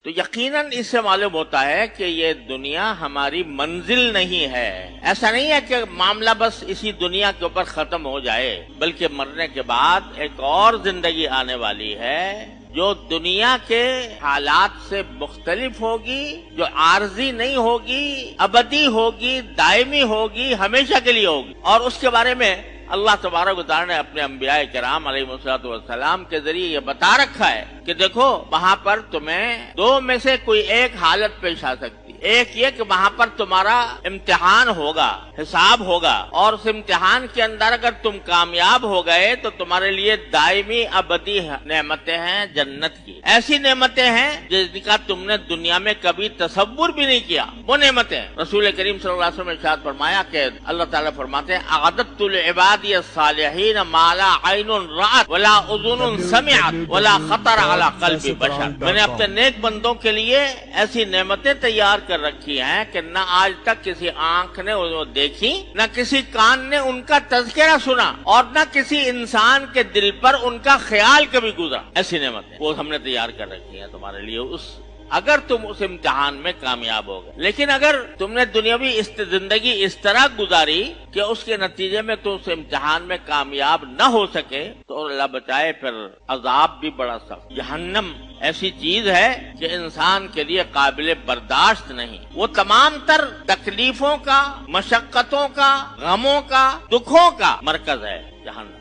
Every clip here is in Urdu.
تو یقیناً اس سے معلوم ہوتا ہے کہ یہ دنیا ہماری منزل نہیں ہے. ایسا نہیں ہے کہ معاملہ بس اسی دنیا کے اوپر ختم ہو جائے، بلکہ مرنے کے بعد ایک اور زندگی آنے والی ہے جو دنیا کے حالات سے مختلف ہوگی، جو عارضی نہیں ہوگی، ابدی ہوگی، دائمی ہوگی، ہمیشہ کے لیے ہوگی. اور اس کے بارے میں اللہ تبارک و تعالی نے اپنے انبیاء کرام علیہ الصلوۃ والسلام کے ذریعے یہ بتا رکھا ہے کہ دیکھو وہاں پر تمہیں دو میں سے کوئی ایک حالت پیش آ سکتی. ایک یہ کہ وہاں پر تمہارا امتحان ہوگا، حساب ہوگا، اور اس امتحان کے اندر اگر تم کامیاب ہو گئے تو تمہارے لیے دائمی ابدی نعمتیں ہیں جنت کی. ایسی نعمتیں ہیں جس کا تم نے دنیا میں کبھی تصور بھی نہیں کیا. وہ نعمتیں رسول کریم صلی اللہ علیہ وسلم نے ارشاد فرمایا کہ اللہ تعالیٰ فرماتے ہیں اعددت لعبادی الصالحین ما لا عین رأت ولا اذن سمعت ولا خطر علی قلب بشر. میں نے اپنے نیک بندوں کے لیے ایسی نعمتیں تیار کر رکھی ہیں کہ نہ آج تک کسی آنکھ نے وہ دیکھی، نہ کسی کان نے ان کا تذکرہ سنا، اور نہ کسی انسان کے دل پر ان کا خیال کبھی گزرا. ایسی نعمتیں وہ ہم نے تیار کر رکھی ہیں تمہارے لیے اگر تم اس امتحان میں کامیاب ہو گئے. لیکن اگر تم نے دنیاوی زندگی اس طرح گزاری کہ اس کے نتیجے میں تو اس امتحان میں کامیاب نہ ہو سکے تو اللہ بچائے پھر عذاب بھی بڑا سخت. جہنم ایسی چیز ہے کہ انسان کے لیے قابل برداشت نہیں. وہ تمام تر تکلیفوں کا، مشقتوں کا، غموں کا، دکھوں کا مرکز ہے.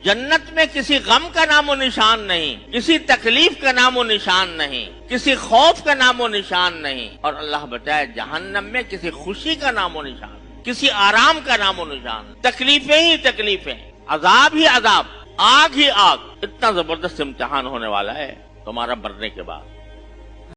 جنت میں کسی غم کا نام و نشان نہیں، کسی تکلیف کا نام و نشان نہیں، کسی خوف کا نام و نشان نہیں. اور اللہ بچائے جہنم میں کسی خوشی کا نام و نشان، کسی آرام کا نام و نشان. تکلیفیں ہی تکلیفیں، عذاب ہی عذاب، آگ ہی آگ. اتنا زبردست امتحان ہونے والا ہے تمہارا مرنے کے بعد.